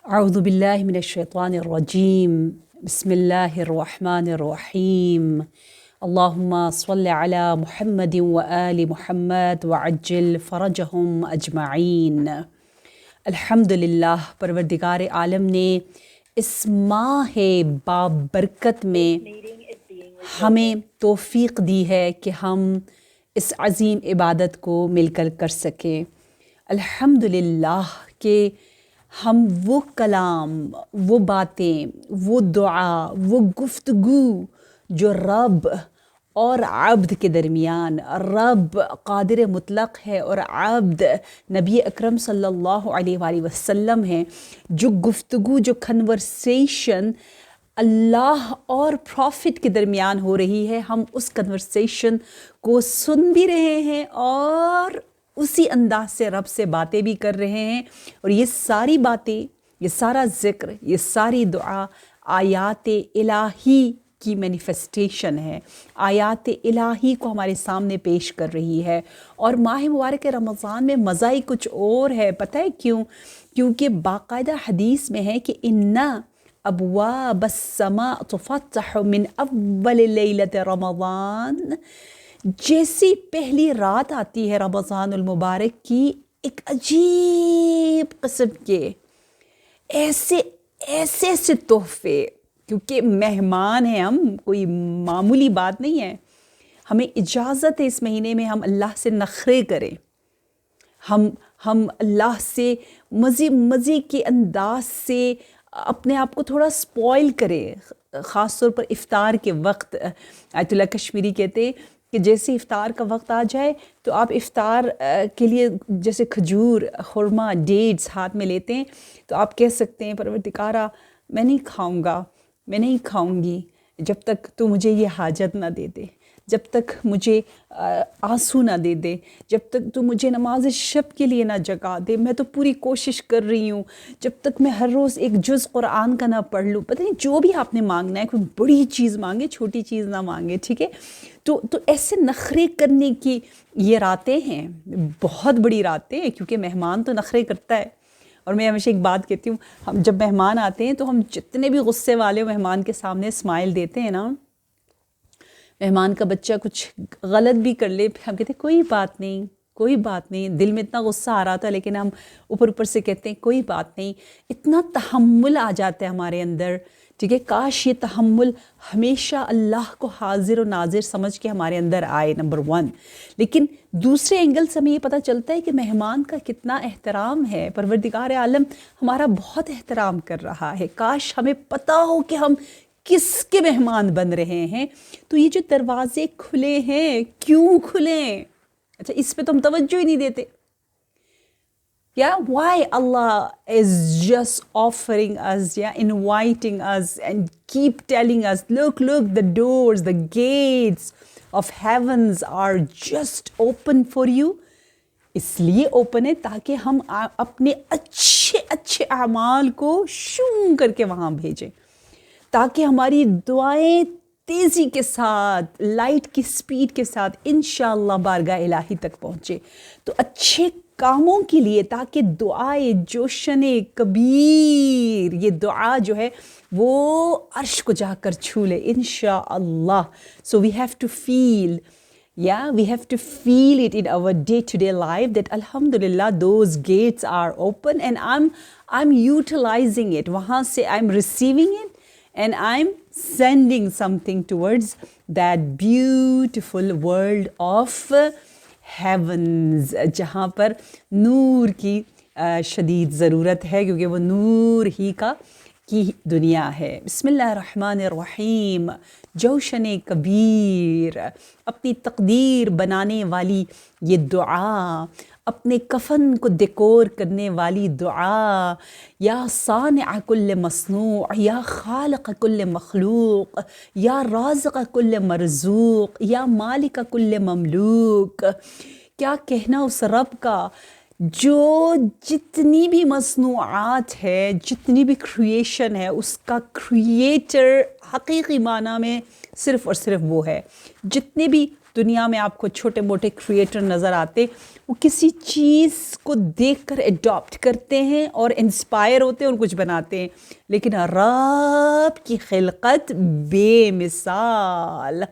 اعوذ باللہ من الشیطان الرجیم بسم اللہ الرحمن الرحیم اللہم صل علی محمد وآل محمد وعجل فرجہم اجمعین۔ الحمدللہ، پروردگار عالم نے اس ماہ بابرکت میں ہمیں توفیق دی ہے کہ ہم اس عظیم عبادت کو مل کر سکیں۔ الحمدللہ کہ ہم وہ کلام، وہ باتیں، وہ دعا، وہ گفتگو جو رب اور عبد کے درمیان، رب قادر مطلق ہے اور عبد نبی اکرم صلی اللہ علیہ وآلہ وسلم ہیں، جو گفتگو، جو کنورسیشن اللہ اور پروفٹ کے درمیان ہو رہی ہے، ہم اس کنورسیشن کو سن بھی رہے ہیں اور اسی انداز سے رب سے باتیں بھی کر رہے ہیں۔ اور یہ ساری باتیں، یہ سارا ذکر، یہ ساری دعا آیات الہی کی مینیفیسٹیشن ہے، آیات الہی کو ہمارے سامنے پیش کر رہی ہے۔ اور ماہ مبارک رمضان میں مزہ ہی کچھ اور ہے، پتہ ہے کیوں؟ کیونکہ باقاعدہ حدیث میں ہے کہ اِنَّ ابواب السماء تفتح من اول لیلۃ رمضان، جیسی پہلی رات آتی ہے رمضان المبارک کی، ایک عجیب قسم کے ایسے تحفے، کیونکہ مہمان ہیں ہم، کوئی معمولی بات نہیں ہے۔ ہمیں اجازت ہے اس مہینے میں ہم اللہ سے نخرے کریں، ہم اللہ سے مزے کے انداز سے اپنے آپ کو تھوڑا سپوائل کریں، خاص طور پر افطار کے وقت۔ آیت اللہ کشمیری کہتے ہیں کہ جیسے افطار کا وقت آ جائے تو آپ افطار کے لیے جیسے کھجور، خرما، ڈیٹس ہاتھ میں لیتے ہیں تو آپ کہہ سکتے ہیں پروردگارا میں نہیں کھاؤں گا، میں نہیں کھاؤں گی جب تک تو مجھے یہ حاجت نہ دے دے، جب تک مجھے آنسو نہ دے دے، جب تک تو مجھے نماز شب کے لیے نہ جگا دے۔ میں تو پوری کوشش کر رہی ہوں، جب تک میں ہر روز ایک جز قرآن کا نہ پڑھ لوں۔ پتہ نہیں جو بھی آپ نے مانگنا ہے، کوئی بڑی چیز مانگے، چھوٹی چیز نہ مانگے، ٹھیک ہے؟ تو ایسے نخرے کرنے کی یہ راتیں ہیں، بہت بڑی راتیں ہیں، کیونکہ مہمان تو نخرے کرتا ہے۔ اور میں ہمیشہ ایک بات کہتی ہوں، ہم جب مہمان آتے ہیں تو ہم جتنے بھی غصے والے مہمان کے سامنے اسمائل دیتے ہیں نا، مہمان کا بچہ کچھ غلط بھی کر لے، ہم کہتے ہیں کوئی بات نہیں، کوئی بات نہیں، دل میں اتنا غصہ آ رہا تھا لیکن ہم اوپر سے کہتے ہیں کوئی بات نہیں۔ اتنا تحمل آ جاتا ہے ہمارے اندر، ٹھیک ہے؟ کاش یہ تحمل ہمیشہ اللہ کو حاضر و ناظر سمجھ کے ہمارے اندر آئے، نمبر 1۔ لیکن دوسرے اینگل سے ہمیں یہ پتہ چلتا ہے کہ مہمان کا کتنا احترام ہے، پروردگار عالم ہمارا بہت احترام کر رہا ہے۔ کاش ہمیں پتہ ہو کہ ہم کس کے مہمان بن رہے ہیں۔ تو یہ جو دروازے کھلے ہیں، کیوں کھلیں؟ اچھا، اس پہ تو ہم توجہ ہی نہیں دیتے۔ Why Allah is just offering us, inviting us and keep telling us, look, the doors, the gates of heavens are just open for you. اس لیے اوپن ہے تاکہ ہم اپنے اچھے اعمال کو شوں کر کے وہاں بھیجیں، تاکہ ہماری دعائیں تیزی کے ساتھ، لائٹ کی سپیڈ کے ساتھ انشاءاللہ بارگاہ الہی تک پہنچے۔ تو اچھے کاموں کے لیے، تاکہ دعائے جوشن کبیر، یہ دعا جو ہے وہ عرش کو جا کر چھو لے انشاءاللہ۔ So we have to feel it in our day-to-day life that alhamdulillah those gates are open and I'm utilizing it. وہاں سے I'm receiving it and I'm sending something towards that beautiful world of heavens، جہاں پر نور کی شدید ضرورت ہے، کیونکہ وہ نور ہی کی دنیا ہے۔ بسم اللہ الرحمن الرحیم۔ جوشن کبیر، اپنی تقدیر بنانے والی یہ دعا، اپنے کفن کو ڈیکور کرنے والی دعا، یا صانع کل مصنوع، یا خالق کل مخلوق، یا رازق کل مرزوق، یا مالک کل مملوک۔ کیا کہنا اس رب کا جو جتنی بھی مصنوعات ہے، جتنی بھی کریشن ہے، اس کا کریٹر حقیقی معنی میں صرف اور صرف وہ ہے۔ جتنے بھی دنیا میں آپ کو چھوٹے موٹے کریٹر نظر آتے، وہ کسی چیز کو دیکھ کر اڈاپٹ کرتے ہیں اور انسپائر ہوتے ہیں اور کچھ بناتے ہیں، لیکن رب کی خلقت بے مثال،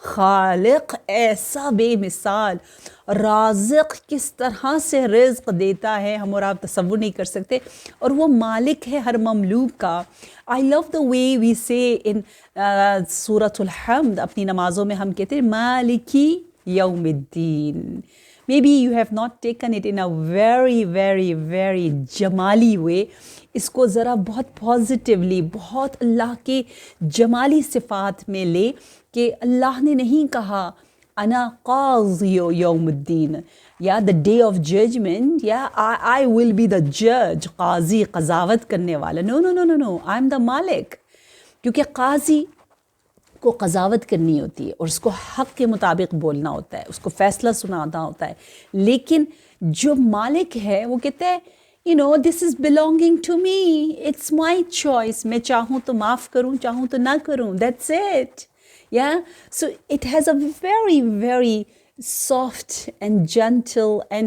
خالق ایسا بے مثال، رازق کس طرح سے رزق دیتا ہے ہم اور آپ تصور نہیں کر سکتے، اور وہ مالک ہے ہر مملوک کا۔ I love the way we say in سورۃ الحمد، اپنی نمازوں میں ہم کہتے ہیں مالکی یوم الدین۔ Maybe you have not taken it in a very very very Jamali way، اس کو ذرا بہت پازیٹیولی، بہت اللہ کے جمالی صفات میں لے کہ اللہ نے نہیں کہا انا قاضی یوم الدین، یا the day of judgment، یا I will be the judge، قاضی قضاوت کرنے والا، no no no no no I am the مالک، کیونکہ قاضی کو قضاوت کرنی ہوتی ہے اور اس کو حق کے مطابق بولنا ہوتا ہے، اس کو فیصلہ سنانا ہوتا ہے، لیکن جو مالک ہے وہ کہتا ہے this is belonging to me, it's my choice، میں چاہوں تو معاف کروں، چاہوں تو نہ کروں، that's it. Yeah, so it has a very very soft and gentle and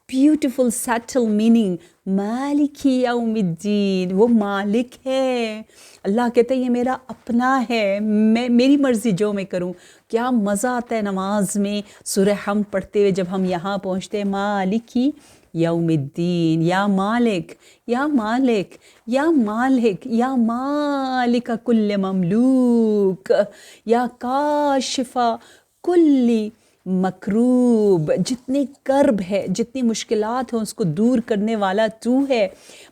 beautiful subtle meaning. مالکی یوم الدین، وہ مالک ہے۔ اللہ کہتے ہیں یہ میرا اپنا ہے، میری مرضی جو میں کروں۔ کیا مزہ آتا ہے نماز میں سورہ حمد پڑھتے ہوئے جب ہم یہاں پہنچتے ہیں مالکی یوم الدین، یا مالک یا مالک یا مالک یا مالک کل مملوک یا کاشف کل مکروب، جتنے کرب ہے، جتنی مشکلات ہیں اس کو دور کرنے والا تو ہے۔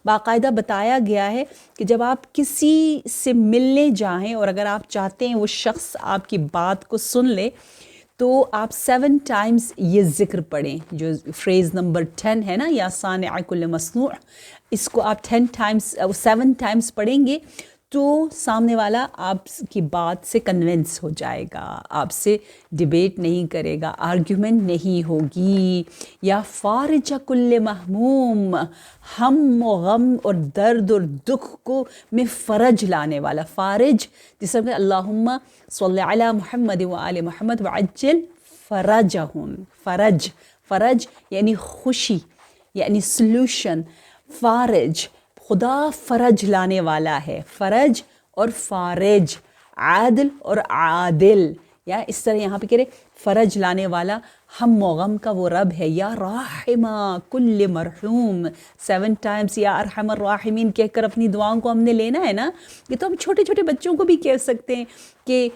باقاعدہ بتایا گیا ہے کہ جب آپ کسی سے ملنے جائیں اور اگر آپ چاہتے ہیں وہ شخص آپ کی بات کو سن لے تو آپ 7 ٹائمز یہ ذکر پڑھیں، جو فریز نمبر 10 ہے نا، یا صانع کل مصنوع، اس کو آپ 7 ٹائمز پڑھیں گے تو سامنے والا آپ کی بات سے کنونس ہو جائے گا، آپ سے ڈیبیٹ نہیں کرے گا، آرگیومنٹ نہیں ہوگی۔ یا فارج کل مہموم، ہم و غم اور درد اور دکھ کو میں فرج لانے والا، فارج جس طرح اللہم صلی علی محمد و آل محمد وعجل فرجہم، فرج یعنی خوشی، یعنی سلوشن، فارج خدا فرج لانے والا ہے، فرج اور فارج، عادل اور عادل، یا اس طرح یہاں پہ کہہ رہے فرج لانے والا ہم و غم کا وہ رب ہے۔ یا راحمہ کل مرحوم، 7 ٹائمز یا ارحم الراحمین کہہ کر اپنی دعاؤں کو ہم نے لینا ہے نا۔ یہ تو ہم چھوٹے چھوٹے بچوں کو بھی کہہ سکتے ہیں کہ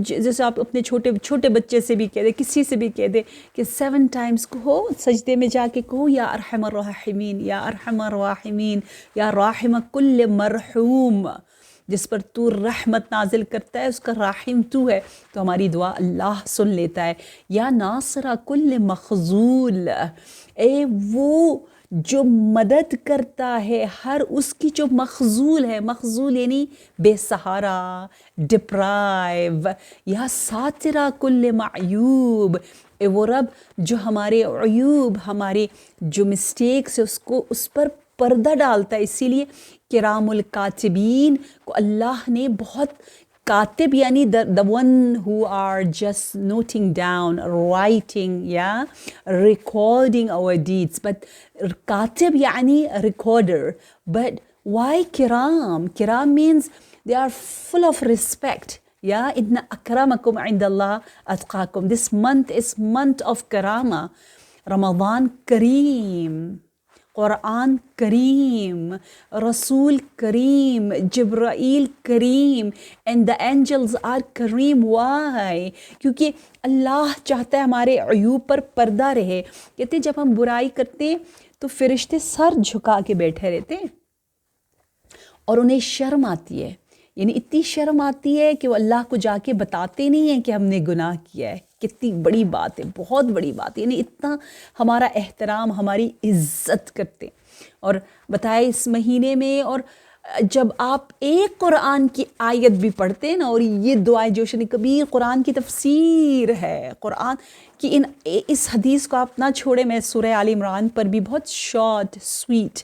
جیسے آپ اپنے چھوٹے بچے سے بھی کہہ دیں، کسی سے بھی کہہ دیں کہ 7 ٹائمز کہو، سجدے میں جا کے کہو یا ارحم الراحمین، یا ارحم الراحمین، یا راحمہ کل مرحوم، جس پر تو رحمت نازل کرتا ہے اس کا راحم تو ہے، تو ہماری دعا اللہ سن لیتا ہے۔ یا ناصرہ کل مخذول، اے وہ جو مدد کرتا ہے ہر اس کی جو مخذول ہے، مخذول یعنی بے سہارا، ڈپرائیو۔ یا ساترہ کل معیوب، اے وہ رب جو ہمارے عیوب، ہمارے جو مسٹیکس ہے اس پر پردہ ڈالتا ہے۔ اسی لیے کرام الکاتبین کو اللہ نے بہت، کاتب یعنی the one who are just noting down, writing, yeah, recording our deeds, but کاتب یعنی recorder. But why کرام؟ کرام means they are full of respect. Yeah, إن أكرمكم عند الله أتقاكم. This month is month of کرامہ، رمضان کریم، قرآن کریم، رسول کریم، جبرائیل کریم، and the angels are cream. why؟ کیونکہ اللہ چاہتا ہے ہمارے عیوب پر پردہ رہے۔ کہتے ہیں جب ہم برائی کرتے ہیں تو فرشتے سر جھکا کے بیٹھے رہتے ہیں اور انہیں شرم آتی ہے، یعنی اتنی شرم آتی ہے کہ وہ اللہ کو جا کے بتاتے نہیں ہیں کہ ہم نے گناہ کیا ہے۔ کتنی بڑی بات ہے، بہت بڑی بات ہے، یعنی اتنا ہمارا احترام، ہماری عزت کرتے ہیں۔ اور بتائے اس مہینے میں، اور جب آپ ایک قرآن کی آیت بھی پڑھتے ہیں نا، اور یہ دعائے جوشن کبیر قرآن کی تفسیر ہے، قرآن کی اس حدیث کو آپ نہ چھوڑیں۔ میں سورہ آل عمران پر بھی بہت شارٹ سویٹ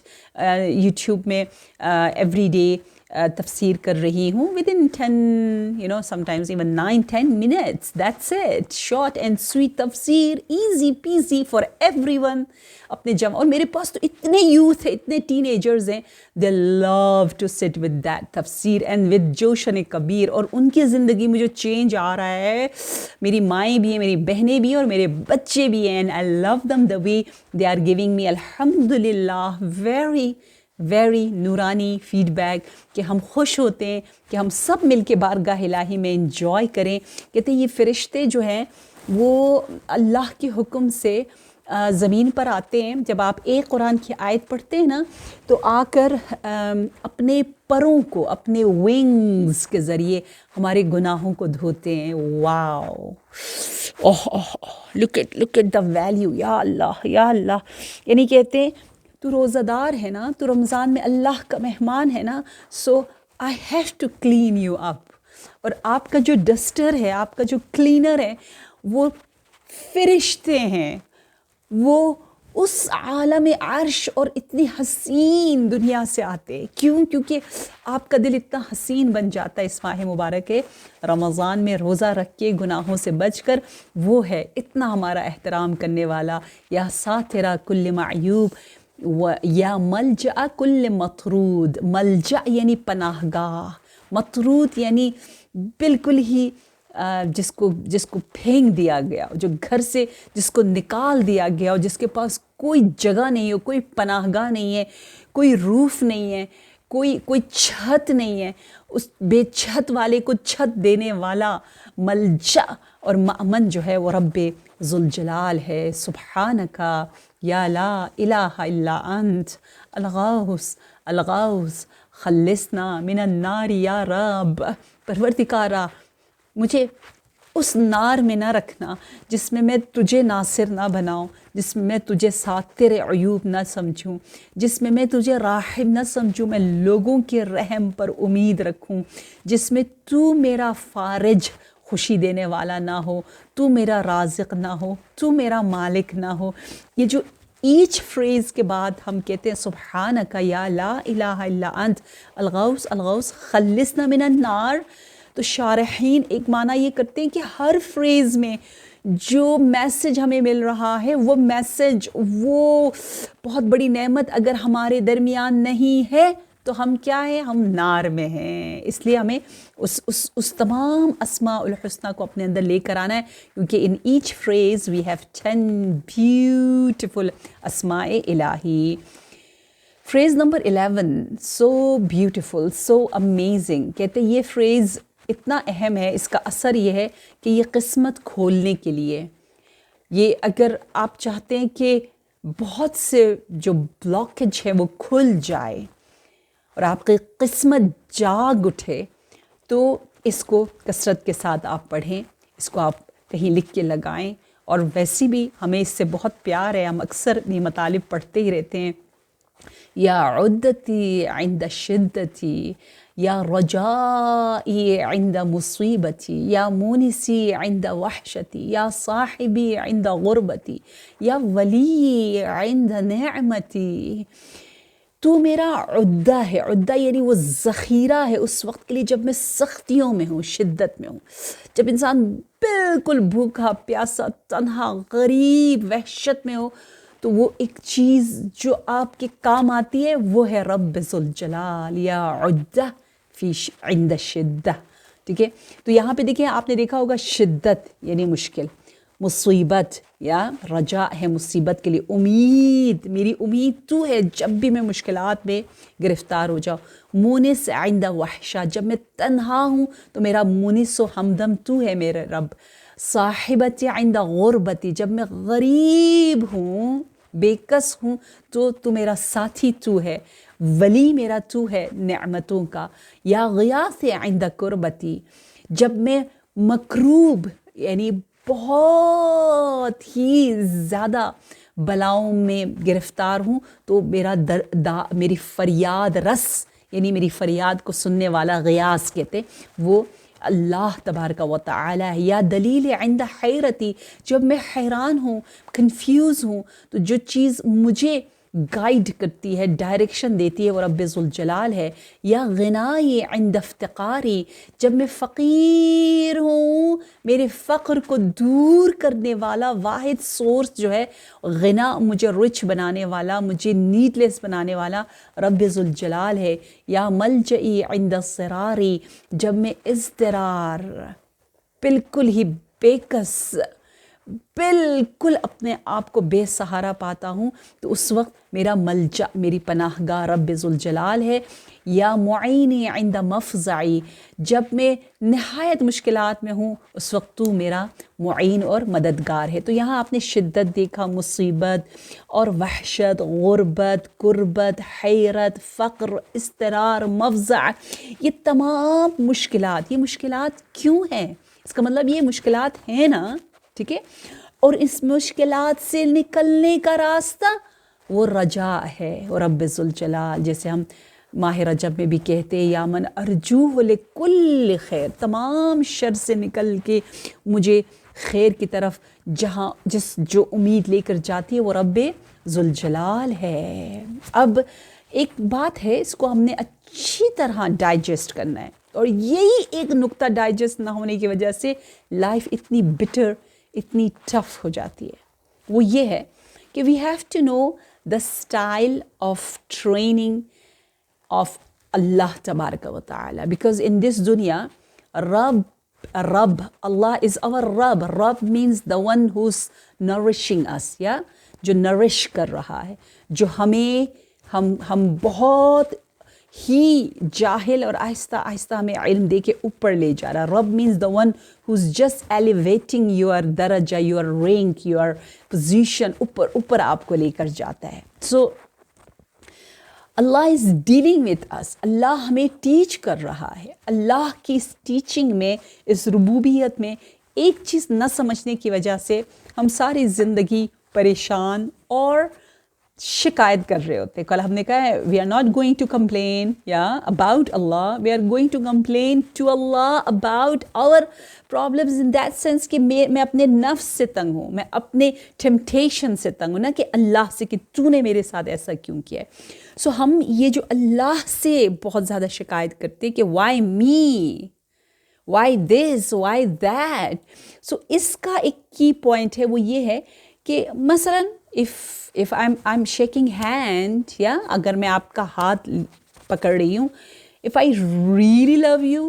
یوٹیوب میں ایوری ڈے تفسیر کر رہی ہوں within 10 sometimes even 9-10 minutes. That's it. Short and sweet تفسیر, easy peasy for everyone. اپنے جمع, اور میرے پاس تو اتنے یوتھ ہیں, اتنے ٹین ایجرز ہیں, they love to sit with that تفسیر and with جوشن کبیر. اور ان کی زندگی میں جو چینج آ رہا ہے, میری مائیں بھی ہیں, میری بہنیں بھی ہیں, اور میرے بچے بھی ہیں, and I love them the way they are giving me الحمدللہ very نورانی فیڈ بیک, کہ ہم خوش ہوتے ہیں کہ ہم سب مل کے بارگاہ الہی میں انجوائے کریں. کہتے ہیں یہ فرشتے جو ہیں وہ اللہ کے حکم سے زمین پر آتے ہیں. جب آپ ایک قرآن کی آیت پڑھتے ہیں نا, تو آ کر اپنے پروں کو, اپنے ونگز کے ذریعے ہمارے گناہوں کو دھوتے ہیں. واو, look at the value. یا اللہ. یعنی کہتے ہیں تو روزہ دار ہے نا, تو رمضان میں اللہ کا مہمان ہے نا, so I have to clean you up. اور آپ کا جو ڈسٹر ہے, آپ کا جو کلینر ہے, وہ فرشتے ہیں. وہ اس عالم عرش اور اتنی حسین دنیا سے آتے. کیونکہ آپ کا دل اتنا حسین بن جاتا ہے اس ماہ مبارک رمضان میں روزہ رکھ کے گناہوں سے بچ کر. وہ ہے اتنا ہمارا احترام کرنے والا, یا ساترہ کل معیوب, یا ملجأ کل مطرود. ملجأ یعنی پناہ گاہ, مطرود یعنی بالکل ہی جس کو پھینک دیا گیا, جو گھر سے جس کو نکال دیا گیا, اور جس کے پاس کوئی جگہ نہیں ہو, کوئی پناہ گاہ نہیں ہے, کوئی روف نہیں ہے, کوئی چھت نہیں ہے. اس بے چھت والے کو چھت دینے والا ملجا اور مأمن جو ہے وہ رب ذوالجلال ہے. سبحانکا یا لا الہ الا انت الغوث خلصنا من النار یا رب. پروردگارا مجھے اس نار میں نہ رکھنا جس میں میں تجھے ناصر نہ بناؤں, جس میں میں تجھے ساتر عیوب نہ سمجھوں, جس میں میں تجھے راحم نہ سمجھوں, میں لوگوں کے رحم پر امید رکھوں, جس میں تو میرا فارج خوشی دینے والا نہ ہو, تو میرا رازق نہ ہو, تو میرا مالک نہ ہو. یہ جو ایچ فریز کے بعد ہم کہتے ہیں سبحانک یا لا الہ الا انت الغوث خلصنا من النار, تو شارحین ایک معنی یہ کرتے ہیں کہ ہر فریز میں جو میسج ہمیں مل رہا ہے, وہ میسج, وہ بہت بڑی نعمت اگر ہمارے درمیان نہیں ہے تو ہم کیا ہیں, ہم نار میں ہیں. اس لیے ہمیں اس تمام اسماء الحسنہ کو اپنے اندر لے کر آنا ہے, کیونکہ in each phrase we have 10 beautiful اسماء الہی. Phrase number 11, so beautiful, so amazing. کہتے ہیں یہ فریز اتنا اہم ہے, اس کا اثر یہ ہے کہ یہ قسمت کھولنے کے لیے, یہ اگر آپ چاہتے ہیں کہ بہت سے جو بلاکیج ہے وہ کھل جائے اور آپ کی قسمت جاگ اٹھے, تو اس کو کثرت کے ساتھ آپ پڑھیں, اس کو آپ کہیں لکھ کے لگائیں. اور ویسی بھی ہمیں اس سے بہت پیار ہے, ہم اکثر یہ مطالب پڑھتے ہی رہتے ہیں. یا عدتی عند شدتی, یا رجائی عند مصیبتی, یا مونسی عند وحشتی, یا صاحبی عند غربتی, یا ولی عند نعمتی. تو میرا عدہ ہے. عدہ یعنی وہ ذخیرہ ہے اس وقت کے لیے جب میں سختیوں میں ہوں, شدت میں ہوں, جب انسان بالکل بھوکا پیاسا تنہا غریب وحشت میں ہو, تو وہ ایک چیز جو آپ کے کام آتی ہے وہ ہے رب ذوالجلال. یا عدہ فی عند شدہ. ٹھیک ہے, تو یہاں پہ دیکھیں, آپ نے دیکھا ہوگا شدت یعنی مشکل, مصیبت یا رجا ہے مصیبت کے لیے, امید, میری امید تو ہے جب بھی میں مشکلات میں گرفتار ہو جاؤں. مونس عند وحشہ, جب میں تنہا ہوں تو میرا مونس و ہمدم تو ہے میرے رب. صاحبت عند غربتی, جب میں غریب ہوں, بے کس ہوں, تو میرا ساتھی تو ہے, ولی میرا تو ہے نعمتوں کا. یا غیاث عند قربتی, جب میں مکروب یعنی بہت ہی زیادہ بلاؤں میں گرفتار ہوں, تو میری فریاد رس یعنی میری فریاد کو سننے والا غیاث کہتے, وہ اللہ تبارک و تعالی ہے. یا دلیل عند حیرتی, جب میں حیران ہوں, کنفیوز ہوں, تو جو چیز مجھے گائیڈ کرتی ہے, ڈائریکشن دیتی ہے, وہ رب ذوالجلال ہے. یا غنائی عند افتقاری, جب میں فقیر ہوں, میرے فقر کو دور کرنے والا واحد سورس جو ہے غنا, مجھے رچ بنانے والا, مجھے نیڈ لیس بنانے والا رب ذوالجلال ہے. یا ملجئی عند الضراری, جب میں اضطرار, بالکل ہی بےکس, بالکل اپنے آپ کو بے سہارا پاتا ہوں, تو اس وقت میرا ملجا, میری پناہ گاہ رب ذوالجلال ہے. یا معینی عند مفزعی, جب میں نہایت مشکلات میں ہوں اس وقت تو میرا معین اور مددگار ہے. تو یہاں آپ نے شدت دیکھا, مصیبت اور وحشت, غربت, کربت, حیرت, فقر, اضطرار, مفزع, یہ تمام مشکلات. یہ مشکلات کیوں ہیں؟ اس کا مطلب یہ مشکلات ہیں نا, ٹھیک ہے, اور اس مشکلات سے نکلنے کا راستہ وہ رجا ہے, وہ رب ذوالجلال. جیسے ہم ماہ رجب میں بھی کہتے ہیں, یا من ارجوہ لکل خیر, تمام شر سے نکل کے مجھے خیر کی طرف جو امید لے کر جاتی ہے وہ رب ذوالجلال ہے. اب ایک بات ہے, اس کو ہم نے اچھی طرح ڈائجسٹ کرنا ہے, اور یہی ایک نقطہ ڈائجسٹ نہ ہونے کی وجہ سے لائف اتنی بٹر, اتنی ٹف ہو جاتی ہے. وہ یہ ہے کہ we have to know the style of training of Allah تبارک و تعالی, بیکاز ان دس دنیا رب اللہ از our رب. رب means the one who's nourishing us, یا جو نرش کر رہا ہے, جو ہم بہت ہی جاہل اور آہستہ آہستہ ہمیں علم دے کے اوپر لے جا رہا. رب means the one who's just elevating your درجہ, your rank, your position, اوپر آپ کو لے کر جاتا ہے. So Allah is dealing with us, Allah ہمیں ٹیچ کر رہا ہے. اللہ کی اس ٹیچنگ میں, اس ربوبیت میں ایک چیز نہ سمجھنے کی وجہ سے ہم ساری زندگی پریشان اور شکایت کر رہے ہوتے. کل ہم نے کہا ہے we are not going to complain about Allah, we are going to complain to Allah about our problems, in that sense کہ میں اپنے نفس سے تنگ ہوں, میں اپنے ٹیمپٹیشن سے تنگ ہوں, نہ کہ اللہ سے کہ تو نے میرے ساتھ ایسا کیوں کیا ہے. سو ہم یہ جو اللہ سے بہت زیادہ شکایت کرتے کہ why me, why this, why that. So اس کا ایک کی پوائنٹ ہے, وہ یہ ہے کہ مثلاً if I'm shaking hand, یا اگر میں آپ کا ہاتھ پکڑ رہی ہوں, if I really love you,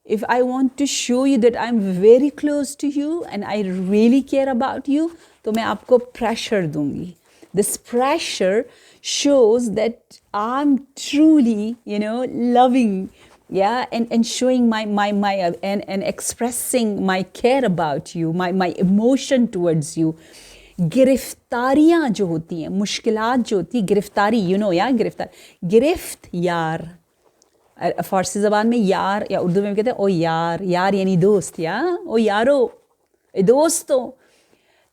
if I want to show you that I'm very close to you and I really care about you, تو میں آپ کو پریشر دوں گی. This pressure shows that I'm truly, loving, and showing my and expressing my care about you, my emotion towards you. گرفتاریاں جو ہوتی ہیں, مشکلات جو ہوتی ہیں, گرفتاری, گرفت یار, فارسی زبان میں یار, یا اردو میں کہتے ہیں او یار یعنی دوست, او یارو, دوستو.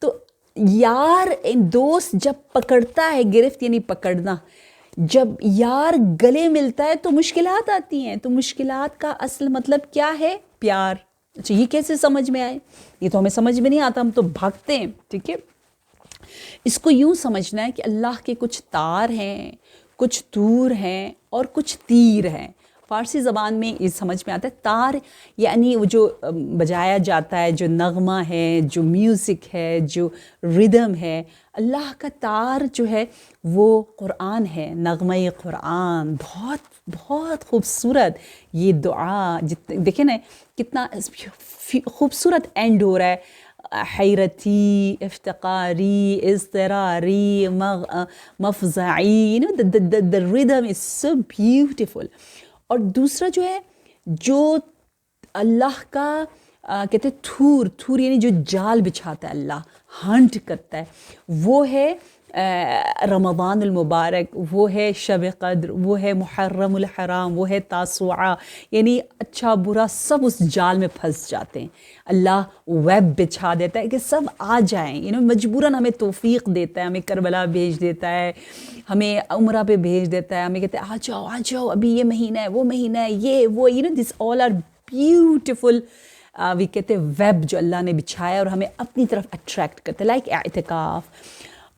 تو یار دوست جب پکڑتا ہے, گرفت یعنی پکڑنا, جب یار گلے ملتا ہے تو مشکلات آتی ہیں. تو مشکلات کا اصل مطلب کیا ہے؟ پیار. اچھا, یہ کیسے سمجھ میں آئے؟ یہ تو ہمیں سمجھ میں نہیں آتا, ہم تو بھاگتے ہیں. ٹھیک ہے, اس کو یوں سمجھنا ہے کہ اللہ کے کچھ تار ہیں, کچھ دور ہیں اور کچھ تیر ہیں. فارسی زبان میں یہ سمجھ میں آتا ہے. تار یعنی وہ جو بجایا جاتا ہے, جو نغمہ ہے, جو میوزک ہے, جو ردم ہے. اللہ کا تار جو ہے وہ قرآن ہے, نغمہ قرآن. بہت بہت خوبصورت یہ دعا. دیکھیں نا کتنا خوبصورت اینڈ ہو رہا ہے. حیرتی, افتقاری, اضطراری, مفزعی, the rhythm is so beautiful. اور دوسرا جو ہے, جو اللہ کا کہتے ہیں تھور یعنی جو جال بچھاتا ہے اللہ, ہنٹ کرتا ہے, وہ ہے رمضان المبارک, وہ ہے شب قدر, وہ ہے محرم الحرام, وہ ہے تاسوعہ. یعنی اچھا برا سب اس جال میں پھنس جاتے ہیں. اللہ ویب بچھا دیتا ہے کہ سب آ جائیں. مجبوراً ہمیں توفیق دیتا ہے, ہمیں کربلا بھیج دیتا ہے, ہمیں عمرہ پہ بھیج دیتا ہے, ہمیں کہتے ہیں آ جاؤ ابھی یہ مہینہ ہے, وہ مہینہ ہے, یہ وہ, دس آل آر بیوٹیفل. وہ کہتے ہیں ویب جو اللہ نے بچھایا اور ہمیں اپنی طرف اٹریکٹ کرتا ہے, لائک اعتکاف.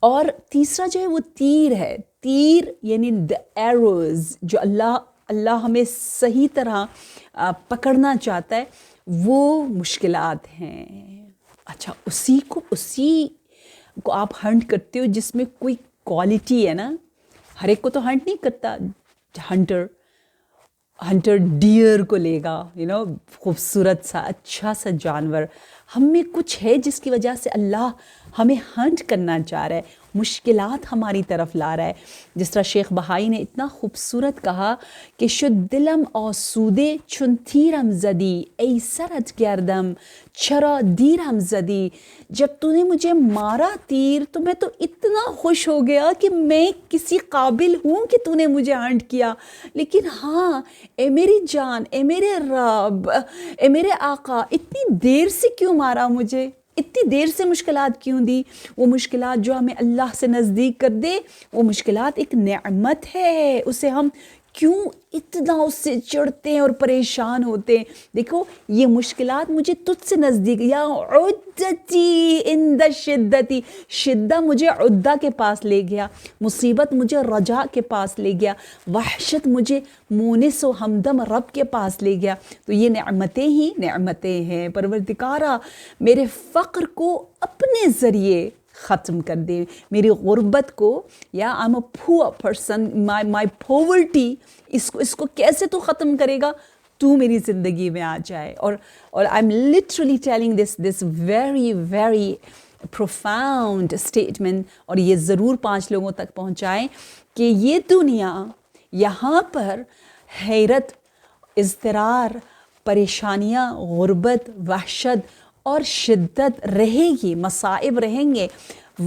اور تیسرا جو ہے وہ تیر ہے. تیر یعنی the arrows جو اللہ ہمیں صحیح طرح پکڑنا چاہتا ہے وہ مشکلات ہیں. اچھا اسی کو آپ ہنٹ کرتے ہو جس میں کوئی کوالٹی ہے نا. ہر ایک کو تو ہنٹ نہیں کرتا. ہنٹر ڈیئر کو لے گا خوبصورت سا اچھا سا جانور. ہم میں کچھ ہے جس کی وجہ سے اللہ ہمیں ہنٹ کرنا چاہ رہا ہے, مشکلات ہماری طرف لا رہا ہے. جس طرح شیخ بہائی نے اتنا خوبصورت کہا کہ شد دلم آسودے چون تیرم زدی ای سرت گردم چرا دیرم زدی. جب تو نے مجھے مارا تیر تو میں تو اتنا خوش ہو گیا کہ میں کسی قابل ہوں کہ تو نے مجھے ہنٹ کیا, لیکن ہاں اے میری جان, اے میرے رب, اے میرے آقا, اتنی دیر سے کیوں مارا مجھے, اتنی دیر سے مشکلات کیوں دی. وہ مشکلات جو ہمیں اللہ سے نزدیک کر دے وہ مشکلات ایک نعمت ہے, اسے ہم کیوں اتنا اس سے چڑھتے ہیں اور پریشان ہوتے ہیں. دیکھو یہ مشکلات مجھے تجھ سے نزدیک, یا عدتی اند شدتی, شدہ مجھے عدہ کے پاس لے گیا, مصیبت مجھے رجا کے پاس لے گیا, وحشت مجھے مونس و ہمدم رب کے پاس لے گیا. تو یہ نعمتیں ہی نعمتیں ہیں. پروردگارا میرے فقر کو اپنے ذریعے ختم کر دے, میری غربت کو, یا I'm a poor person, my poverty, اس کو کیسے تو ختم کرے گا, تو میری زندگی میں آ جائے. اور I'm literally telling this very very profound statement, اور یہ ضرور 5 لوگوں تک پہنچائیں کہ یہ دنیا یہاں پر حیرت, اضطرار, پریشانیاں, غربت, وحشت اور شدت رہے گی, مصائب رہیں گے.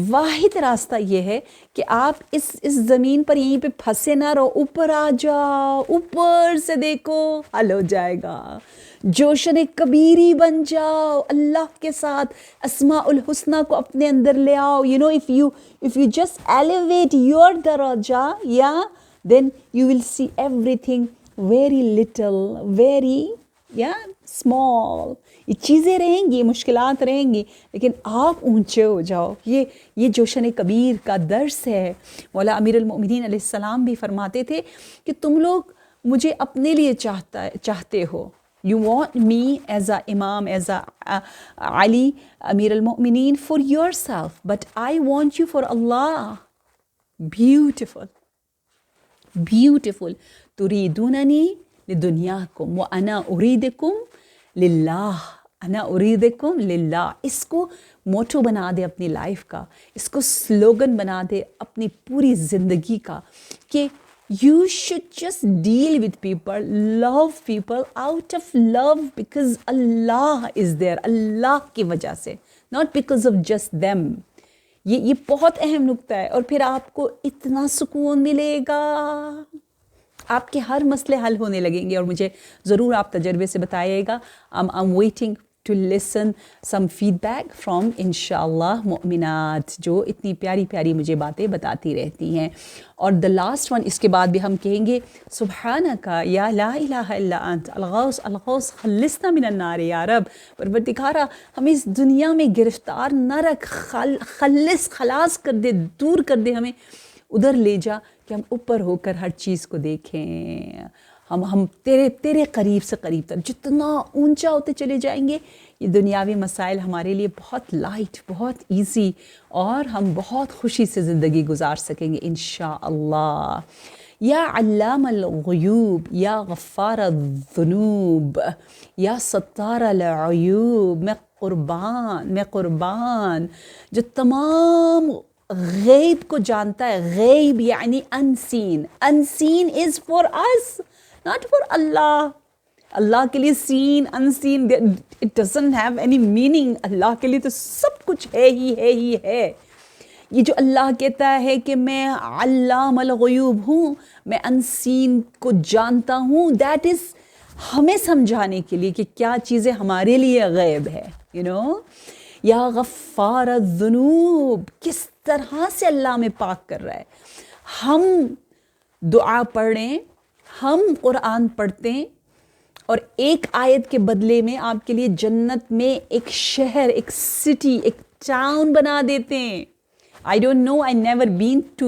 واحد راستہ یہ ہے کہ آپ اس زمین پر یہیں پہ پھنسے نہ رہو, اوپر آ جاؤ, اوپر سے دیکھو حل ہو جائے گا. جوشن کبیری بن جاؤ, اللہ کے ساتھ اسماء الحسنہ کو اپنے اندر لے آؤ. if you just elevate your daraja, then you will see everything very little, very small. یہ چیزیں رہیں گی, مشکلات رہیں گی, لیکن آپ اونچے ہو جاؤ. یہ جوشن کبیر کا درس ہے. مولا امیر المؤمنین علیہ السلام بھی فرماتے تھے کہ تم لوگ مجھے اپنے لیے چاہتے ہو. You want me as a imam, as a Ali, امیر المؤمنین, for yourself, but I want you for Allah. Beautiful. Beautiful. تريدونني لدنیاکم وانا اریدکم للہ, انا اریدکم للہ. اس کو موٹو بنا دے اپنی لائف کا, اس کو سلوگن بنا دے اپنی پوری زندگی کا, کہ you should just deal with people, love people out of love because Allah is there, اللہ کی وجہ سے, not because of just them. یہ بہت اہم نکتہ ہے. اور پھر آپ کو اتنا سکون ملے گا, آپ کے ہر مسئلے حل ہونے لگیں گے. اور مجھے ضرور آپ تجربے سے بتائیے گا. I'm waiting to listen some feedback from انشاءاللہ مؤمنات جو اتنی پیاری پیاری مجھے باتیں بتاتی رہتی ہیں. اور the last one, اس کے بعد بھی ہم کہیں گے سبحانک یا لا الہ الا انت الغوث الغوث خلصنا من النار. یا رب پروردگارا ہمیں اس دنیا میں گرفتار نہ رکھ, خلاص کر دے, دور کر دے, ہمیں ادھر لے جا کہ ہم اوپر ہو کر ہر چیز کو دیکھیں. ہم تیرے قریب سے قریب تک جتنا اونچا ہوتے چلے جائیں گے, یہ دنیاوی مسائل ہمارے لیے بہت لائٹ, بہت ایزی, اور ہم بہت خوشی سے زندگی گزار سکیں گے انشاءاللہ. یا علام الغیوب, یا غفار الذنوب, یا ستار العیوب, میں قربان جو تمام غیب کو جانتا ہے. غیب یعنی unseen. unseen is for us, not for Allah. اللہ کے لیے seen, unseen, it doesn't have any meaning. اللہ کے لیے تو سب کچھ ہے ہی ہے. یہ جو اللہ کہتا ہے کہ میں علام الغیوب ہوں, میں unseen کو جانتا ہوں, that is ہمیں سمجھانے کے لیے کہ کیا چیزیں ہمارے لیے غیب ہے. یا غفار الذنوب, کس طرح سے اللہ میں پاک کر رہا ہے. ہم دعا پڑھیں, ہم قرآن پڑھتے ہیں, اور ایک آیت کے بدلے میں آپ کے لیے جنت میں ایک شہر, ایک سٹی, ایک ٹاؤن بنا دیتے ہیں. I don't know, I never been to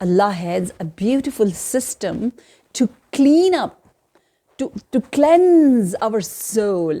Allah has a beautiful system to clean up, to cleanse our soul.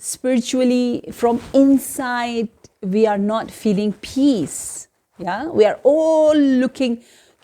spiritually, from inside we are not feeling peace. Yeah, we are all looking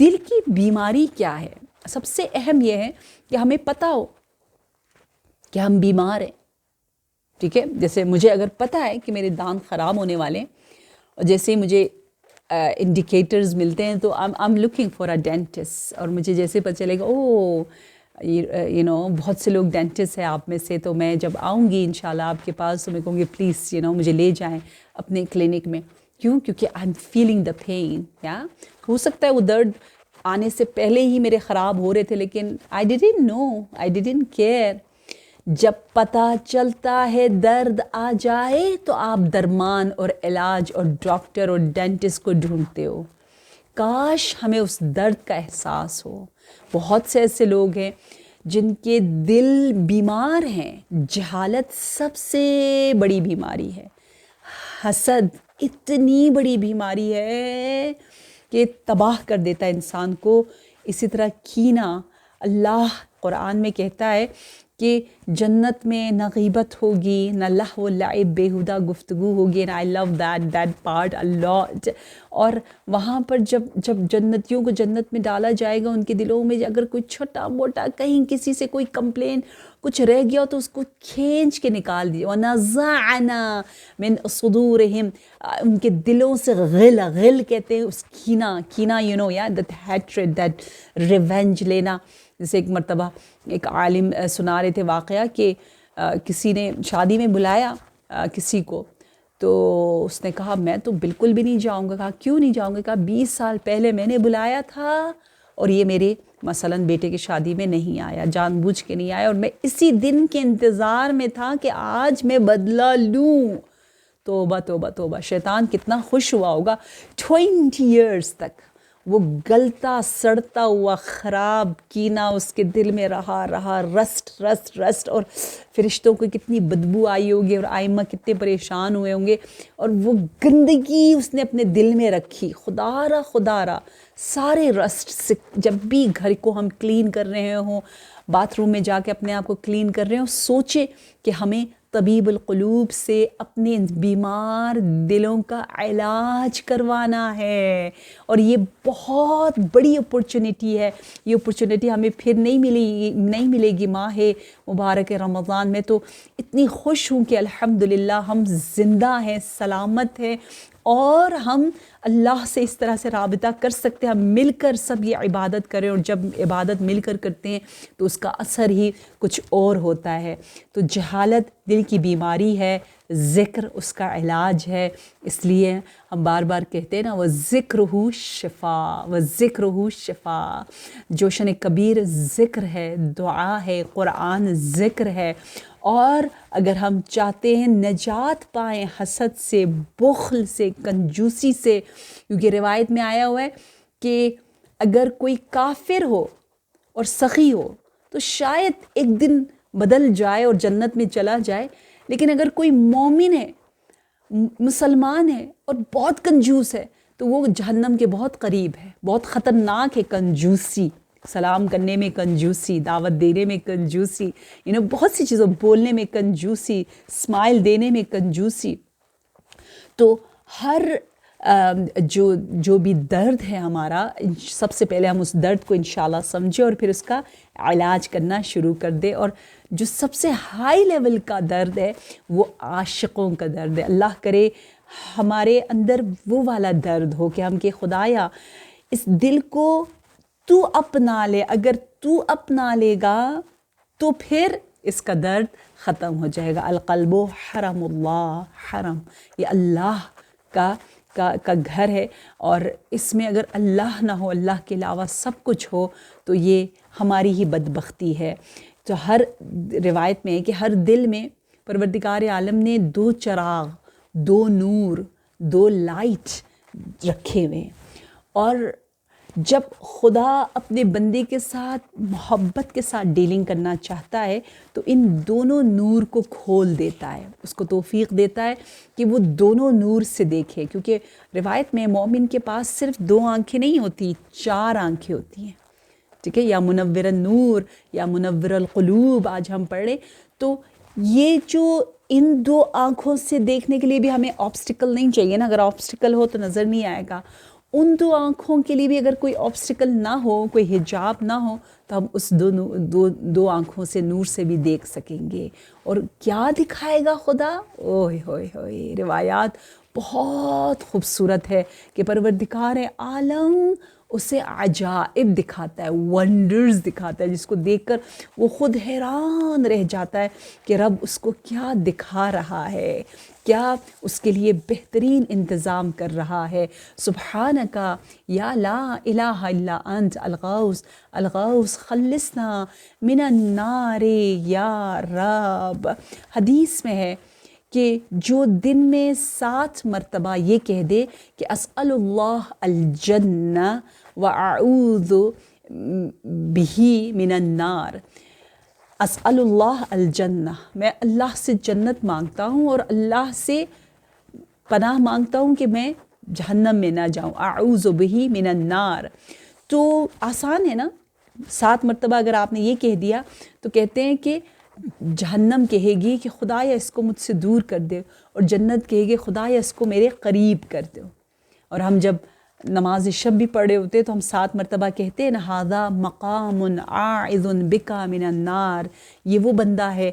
دل کی بیماری کیا ہے؟ سب سے اہم یہ ہے کہ ہمیں پتہ ہو کہ ہم بیمار ہیں. ٹھیک ہے، جیسے مجھے اگر پتہ ہے کہ میرے دانت خراب ہونے والے ہیں، اور جیسے ہی مجھے انڈیکیٹرز ملتے ہیں تو I'm looking for a dentist، اور مجھے جیسے پتہ چلے گا بہت سے لوگ ڈینٹسٹ ہیں آپ میں سے، تو میں جب آؤں گی انشاءاللہ آپ کے پاس تو میں کہوں گی پلیز مجھے لے جائیں اپنے کلینک میں. کیوں؟ کیونکہ I'm feeling the pain. ہو سکتا ہے وہ درد آنے سے پہلے ہی میرے خراب ہو رہے تھے، لیکن I didn't know, I didn't care. جب پتہ چلتا ہے درد آ جائے تو آپ درمان اور علاج اور ڈاکٹر اور ڈینٹسٹ کو ڈھونڈتے ہو. کاش ہمیں اس درد کا احساس ہو. بہت سے ایسے لوگ ہیں جن کے دل بیمار ہیں. جہالت سب سے بڑی بیماری ہے. حسد اتنی بڑی بیماری ہے کہ تباہ کر دیتا ہے انسان کو. اسی طرح کینہ، اللہ قرآن میں کہتا ہے کہ جنت میں نہ غیبت ہوگی، نہ لہو و لعب، بیہودہ گفتگو ہوگی. and I love that part a lot. اور وہاں پر جب جنتیوں کو جنت میں ڈالا جائے گا، ان کے دلوں میں اگر کوئی چھوٹا موٹا کہیں کسی سے کوئی کمپلین کچھ رہ گیا ہو تو اس کو کھینچ کے نکال دیا. وَنَزَعْنَا مِنْ صُدُورِهِمْ، ان کے دلوں سے غل کہتے ہیں اس کینہ that hatred, that revenge لینا. جیسے ایک مرتبہ ایک عالم سنا رہے تھے واقعہ کہ کسی نے شادی میں بلایا کسی کو، تو اس نے کہا میں تو بالکل بھی نہیں جاؤں گا. کہا کیوں نہیں جاؤں گا؟ کہا 20 سال پہلے میں نے بلایا تھا اور یہ میرے مثلاً بیٹے کی شادی میں نہیں آیا، جان بوجھ کے نہیں آیا، اور میں اسی دن کے انتظار میں تھا کہ آج میں بدلہ لوں. توبہ توبہ توبہ. شیطان کتنا خوش ہوا ہوگا. 20 years تک وہ گلتا سڑتا ہوا خراب کینہ اس کے دل میں رہا رسٹ، اور فرشتوں کو کتنی بدبو آئی ہوگی اور آئمہ کتنے پریشان ہوئے ہوں گے. اور وہ گندگی اس نے اپنے دل میں رکھی. خدا را سارے رسٹ سے جب بھی گھر کو ہم کلین کر رہے ہوں، باتھ روم میں جا کے اپنے آپ کو کلین کر رہے ہوں، سوچے کہ ہمیں طبیب القلوب سے اپنے بیمار دلوں کا علاج کروانا ہے. اور یہ بہت بڑی اپورچونٹی ہے. یہ اپورچونٹی ہمیں پھر نہیں ملے گی ماہ مبارک رمضان میں. تو اتنی خوش ہوں کہ الحمدللہ ہم زندہ ہیں، سلامت ہیں، اور ہم اللہ سے اس طرح سے رابطہ کر سکتے ہیں. ہم مل کر سب یہ عبادت کریں، اور جب عبادت مل کر کرتے ہیں تو اس کا اثر ہی کچھ اور ہوتا ہے. تو جہالت دل کی بیماری ہے، ذکر اس کا علاج ہے. اس لیے ہم بار بار کہتے ہیں نا وَذِكْرُهُ شِفَاء، وَذِكْرُهُ شِفَاء. جوشن کبیر ذکر ہے، دعا ہے، قرآن ذکر ہے. اور اگر ہم چاہتے ہیں نجات پائیں حسد سے، بخل سے، کنجوسی سے، کیونکہ روایت میں آیا ہوا ہے کہ اگر کوئی کافر ہو اور سخی ہو تو شاید ایک دن بدل جائے اور جنت میں چلا جائے، لیکن اگر کوئی مومن ہے، مسلمان ہے اور بہت کنجوس ہے تو وہ جہنم کے بہت قریب ہے. بہت خطرناک ہے کنجوسی. سلام کرنے میں کنجوسی، دعوت دینے میں کنجوسی، بہت سی چیزوں، بولنے میں کنجوسی، اسمائل دینے میں کنجوسی. تو ہر جو بھی درد ہے ہمارا، سب سے پہلے ہم اس درد کو انشاءاللہ سمجھیں اور پھر اس کا علاج کرنا شروع کر دیں. اور جو سب سے ہائی لیول کا درد ہے وہ عاشقوں کا درد ہے. اللہ کرے ہمارے اندر وہ والا درد ہو کہ ہم کہ خدایا اس دل کو تو اپنا لے. اگر تو اپنا لے گا تو پھر اس کا درد ختم ہو جائے گا. القلب حرم اللہ، حرم یہ اللہ کا گھر ہے، اور اس میں اگر اللہ نہ ہو، اللہ کے علاوہ سب کچھ ہو تو یہ ہماری ہی بدبختی ہے. تو ہر روایت میں ہے کہ ہر دل میں پروردگار عالم نے 2 چراغ، 2 نور، 2 لائٹ رکھے ہوئے ہیں. اور جب خدا اپنے بندے کے ساتھ محبت کے ساتھ ڈیلنگ کرنا چاہتا ہے تو ان دونوں نور کو کھول دیتا ہے، اس کو توفیق دیتا ہے کہ وہ دونوں نور سے دیکھے. کیونکہ روایت میں مومن کے پاس صرف 2 آنکھیں نہیں ہوتی، 4 آنکھیں ہوتی ہیں. ٹھیک ہے، یا منور النور یا منور القلوب آج ہم پڑھ رہے. تو یہ جو ان 2 آنکھوں سے دیکھنے کے لیے بھی ہمیں آبسٹیکل نہیں چاہیے نا. اگر آبسٹیکل ہو تو نظر نہیں آئے گا. ان دو آنکھوں کے لیے بھی اگر کوئی آبسٹیکل نہ ہو, کوئی حجاب نہ ہو, تو ہم اس دو آنکھوں سے نور سے بھی دیکھ سکیں گے. اور کیا دکھائے گا خدا؟ اوہ ہوئے ہوئے, روایات بہت خوبصورت ہے کہ پروردگار عالم اسے عجائب دکھاتا ہے, ونڈرز دکھاتا ہے, جس کو دیکھ کر وہ خود حیران رہ جاتا ہے کہ رب اس کو کیا دکھا رہا ہے, کیا اس کے لیے بہترین انتظام کر رہا ہے. سبحانک یا لا الہ الا انت الغوث الغوث خلصنا من النار یا رب. حدیث میں ہے کہ جو دن میں 7 مرتبہ یہ کہہ دے کہ اسأل اللہ الجنہ وأعوذ بہ من النار, اسأل اللہ الجنہ, میں اللہ سے جنت مانگتا ہوں اور اللہ سے پناہ مانگتا ہوں کہ میں جہنم میں نہ جاؤں, اعوذ بہ من النار. تو آسان ہے نا, 7 مرتبہ اگر آپ نے یہ کہہ دیا تو کہتے ہیں کہ جہنم کہے گی کہ خدایا اس کو مجھ سے دور کر دے, اور جنت کہے گی خدایا اس کو میرے قریب کر دو. اور ہم جب نماز شب بھی پڑھے ہوتے تو ہم 7 مرتبہ کہتے ہیں نا, ھذا مقام عاعذ بک من النار, یہ وہ بندہ ہے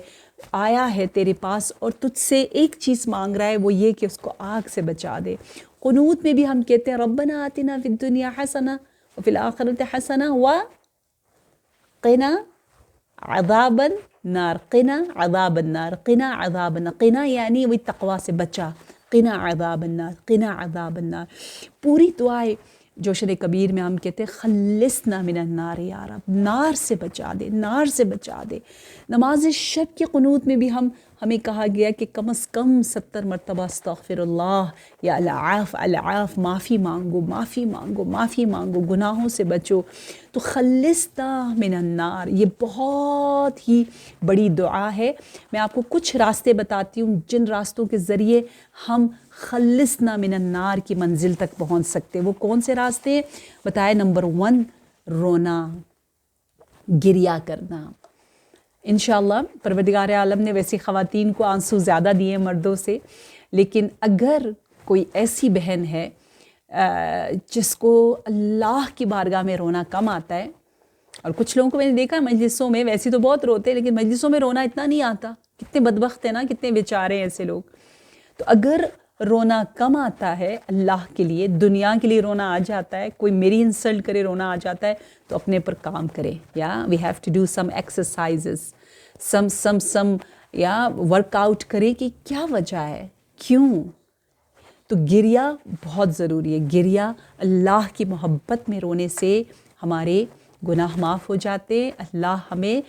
آیا ہے تیرے پاس اور تجھ سے ایک چیز مانگ رہا ہے, وہ یہ کہ اس کو آگ سے بچا دے. قنوت میں بھی ہم کہتے ہیں ربنا آتنا فی الدنیا حسنہ وفی الآخرۃ حسنہ وقنا عذاب النار, قنا عذاب النار, قنا عذاب النار, قنا یعنی وہی تقوی سے بچا, قنا عذاب النار, قنا عذاب النار. پوری دعائیں جوشن کبیر میں ہم کہتے ہیں خلصنا من النار یا رب, نار سے بچا دے, نار سے بچا دے. نماز شب کے قنوت میں بھی ہمیں کہا گیا کہ کم از کم 70 مرتبہ استغفر اللہ یا العاف العاف, معافی مانگو معافی مانگو معافی مانگو, گناہوں سے بچو. تو خلصنا من النار یہ بہت ہی بڑی دعا ہے. میں آپ کو کچھ راستے بتاتی ہوں جن راستوں کے ذریعے ہم خلصنا من النار کی منزل تک پہنچ سکتے. وہ کون سے راستے ہیں بتائے؟ نمبر 1 رونا, گریا کرنا. انشاءاللہ پروردگار عالم نے ویسے خواتین کو آنسو زیادہ دیے مردوں سے, لیکن اگر کوئی ایسی بہن ہے جس کو اللہ کی بارگاہ میں رونا کم آتا ہے, اور کچھ لوگوں کو میں نے دیکھا مجلسوں میں, ویسے تو بہت روتے ہیں لیکن مجلسوں میں رونا اتنا نہیں آتا, کتنے بدبخت ہیں نا, کتنے بیچارے ہیں ایسے لوگ. تو اگر رونا کم آتا ہے اللہ کے لیے, دنیا کے لیے رونا آ جاتا ہے, کوئی میری انسلٹ کرے رونا آ جاتا ہے, تو اپنے پر کام کرے. یا we have to do some exercises, some یا ورک آؤٹ کرے کہ کیا وجہ ہے, کیوں. تو گریا بہت ضروری ہے. گریا اللہ کی محبت میں رونے سے ہمارے گناہ معاف ہو جاتے ہیں, اللہ ہمیں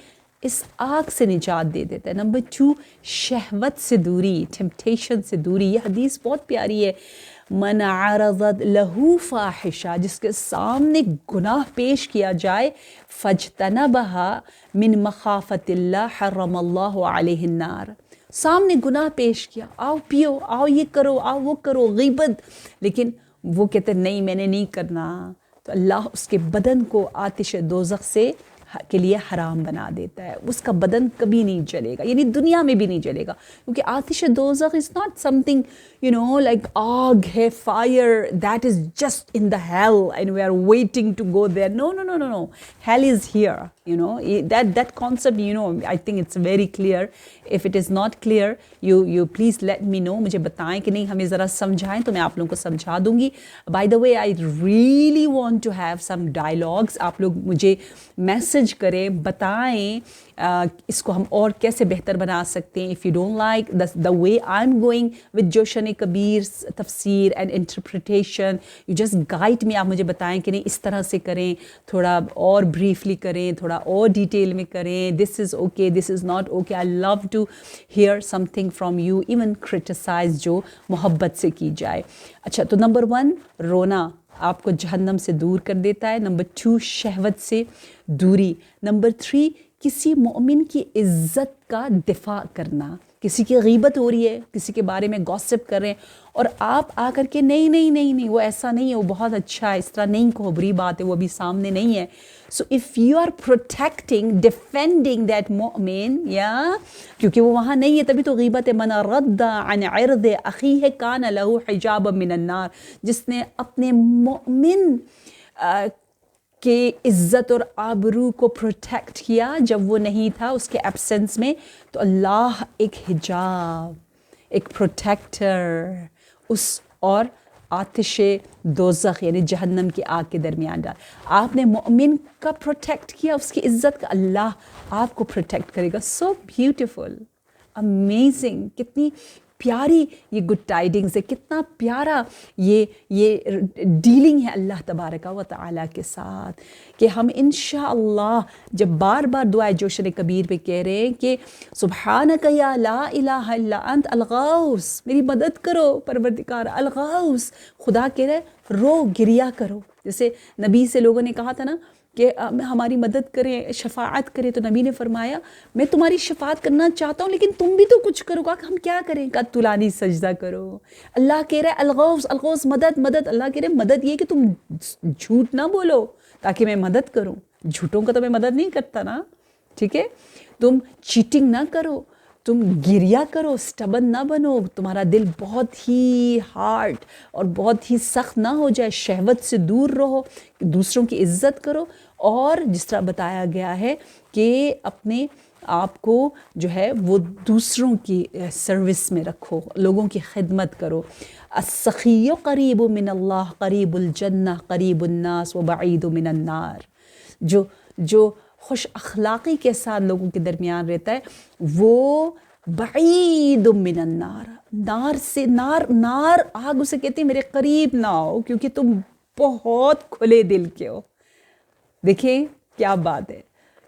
اس آگ سے نجات دے دیتا ہے. نمبر 2 شہوت سے دوری, ٹیمپٹیشن سے دوری. یہ حدیث بہت پیاری ہے. من عرضت لہو فاحشہ, جس کے سامنے گناہ پیش کیا جائے, فاجتنبہا من مخافت اللہ حرم اللہ علیہ النار. سامنے گناہ پیش کیا, آؤ پیو, آؤ یہ کرو, آؤ وہ کرو, غیبت, لیکن وہ کہتے نہیں میں نے نہیں کرنا, تو اللہ اس کے بدن کو آتش دوزخ سے کے لیے حرام بنا دیتا ہے. اس کا بدن کبھی نہیں جلے گا, یعنی دنیا میں بھی نہیں جلے گا, کیونکہ آتش دوزخ is not some thing like آگ ہے, fire that is just in the hell and we are waiting to go there. No. Hell is here. That concept, I think it's very clear. If it is not clear, you please let me know. مجھے بتائیں کہ نہیں, ہمیں ذرا سمجھائیں تو میں آپ لوگوں کو سمجھا دوں گی. By the way, I really want to have some dialogues. آپ لوگ مجھے میسج کریں, بتائیں اس کو ہم اور کیسے بہتر بنا سکتے ہیں. If you don't like the way I'm going with جوشن کبیر تفسیر and interpretation, you just guide me. آپ مجھے بتائیں کہ نہیں اس طرح سے کریں, تھوڑا اور briefly کریں, تھوڑا اور ڈیٹیل میں کریں. This is okay, this is not okay. I love to hear something from you, even criticize جو محبت سے کی جائے. اچھا, تو نمبر 1 رونا آپ کو جہنم سے دور کر دیتا ہے. نمبر 2 شہوت سے دوری. نمبر 3 کسی مومن کی عزت کا دفاع کرنا. کسی کی غیبت ہو رہی ہے, کسی کے بارے میں گوسپ کر رہے ہیں, اور آپ آ کر کے نہیں وہ ایسا نہیں ہے, وہ بہت اچھا ہے, اس طرح نہیں کہو, بری بات ہے, وہ ابھی سامنے نہیں ہے. So if you are protecting, defending that مومن, یا کیونکہ وہ وہاں نہیں ہے تبھی تو غیبت ہے. من رد عن عرض اخیہ کان لہ حجابا من النار, جس نے اپنے مومن کہ عزت اور آبرو کو پروٹیکٹ کیا جب وہ نہیں تھا, اس کے ایبسنس میں, تو اللہ ایک حجاب, ایک پروٹیکٹر اس اور آتش دوزخ یعنی جہنم کی آگ کے درمیان ڈال. آپ نے مومن کا پروٹیکٹ کیا, اس کی عزت کا, اللہ آپ کو پروٹیکٹ کرے گا. سو بیوٹیفل, امیزنگ, کتنی پیاری یہ گڈ ٹائیڈنگز ہے, کتنا پیارا یہ ڈیلنگ ہے اللہ تبارک و تعالیٰ کے ساتھ, کہ ہم انشاءاللہ جب بار بار دعائے جوشن کبیر پہ کہہ رہے ہیں کہ سبحانک یا لا الہ الا انت الغوث, میری مدد کرو پروردگار, الغوث, خدا کہہ رہے رو, گریا کرو. جیسے نبی سے لوگوں نے کہا تھا نا کہ ہماری مدد کریں, شفاعت کریں, تو نبی نے فرمایا میں تمہاری شفاعت کرنا چاہتا ہوں لیکن تم بھی تو کچھ کرو. کہا کہ ہم کیا کریں؟ کہا طولانی سجدہ کرو. اللہ کہہ رہا ہے الغوث, الغوث مدد, مدد. اللہ کہہ رہے ہیں مدد یہ کہ تم جھوٹ نہ بولو تاکہ میں مدد کروں. جھوٹوں کا تو میں مدد نہیں کرتا نا, ٹھیک ہے. تم چیٹنگ نہ کرو, تم گریا کرو, سٹبن نہ بنو, تمہارا دل بہت ہی ہارڈ اور بہت ہی سخت نہ ہو جائے, شہوت سے دور رہو, دوسروں کی عزت کرو, اور جس طرح بتایا گیا ہے کہ اپنے آپ کو جو ہے وہ دوسروں کی سروس میں رکھو, لوگوں کی خدمت کرو. السخی قریب من اللہ قریب الجنہ قریب الناس وبعید من النار. جو خوش اخلاقی کے ساتھ لوگوں کے درمیان رہتا ہے وہ بعید من النار, نار سے, نار آگ اسے کہتے ہیں میرے قریب نہ ہو, کیونکہ تم بہت کھلے دل کے ہو. دیکھیں کیا بات ہے,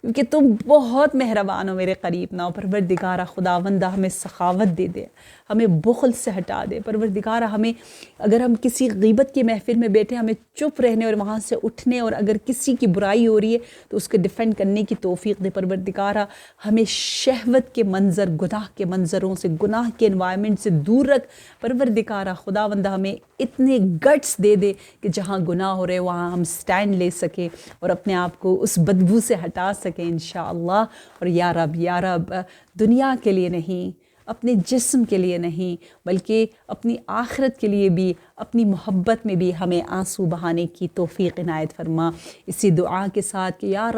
کیونکہ تم بہت مہربان ہو, میرے قریب نہ ہو. پروردگارہ خداوندہ ہمیں سخاوت دے دے, ہمیں بخل سے ہٹا دے. پروردگارہ ہمیں, اگر ہم کسی غیبت کی محفل میں بیٹھے, ہمیں چپ رہنے اور وہاں سے اٹھنے, اور اگر کسی کی برائی ہو رہی ہے تو اس کو ڈیفینڈ کرنے کی توفیق دے. پروردگارہ ہمیں شہوت کے منظر, گناہ کے منظروں سے, گناہ کے انوائرمنٹ سے دور رکھ. پروردگارہ خداوندہ ہمیں اتنے گٹس دے دے کہ جہاں گناہ ہو رہے وہاں ہم سٹینڈ لے سکیں اور اپنے آپ کو اس بدبو سے ہٹا سکیں انشاءاللہ. اور یا رب دنیا کے لیے نہیں, اپنے جسم کے لیے نہیں, بلکہ اپنی آخرت کے لیے بھی, اپنی محبت میں بھی ہمیں آنسو بہانے کی توفیق عنایت فرما. اسی دعا کے ساتھ کہ یا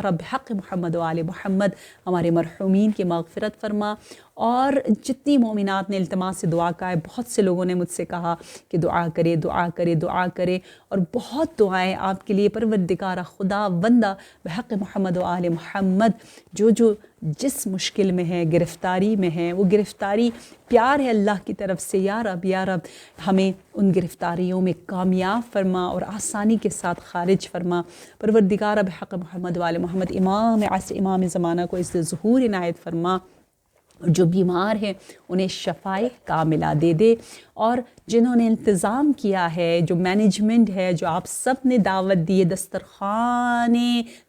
رب حق محمد و آل محمد ہمارے مرحومین کی مغفرت فرما. اور جتنی مومنات نے التماس سے دعا کا ہے, بہت سے لوگوں نے مجھ سے کہا کہ دعا کرے, اور بہت دعائیں آپ کے لیے. پروردگارہ خدا بندہ بحق محمد و آل محمد جو جس مشکل میں ہے, گرفتاری میں ہے, وہ گرفتاری پیار ہے اللہ کی طرف سے. یا رب ہمیں ان گرفتاریوں میں کامیاب فرما اور آسانی کے ساتھ خارج فرما. پروردگارہ بحق محمد و آل محمد امام عصر, امام زمانہ کو اس ظہور عنایت فرما. جو بیمار ہیں انہیں شفائے کاملہ دے دے, اور جنہوں نے انتظام کیا ہے, جو مینجمنٹ ہے, جو آپ سب نے دعوت دی ہے, دسترخوان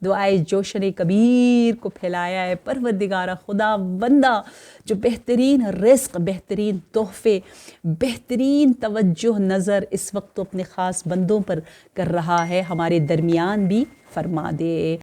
دعائے جوشن کبیر کو پھیلایا ہے, پروردگارہ خدا بندہ جو بہترین رزق, بہترین تحفے, بہترین توجہ نظر اس وقت تو اپنے خاص بندوں پر کر رہا ہے, ہمارے درمیان بھی فرما دے.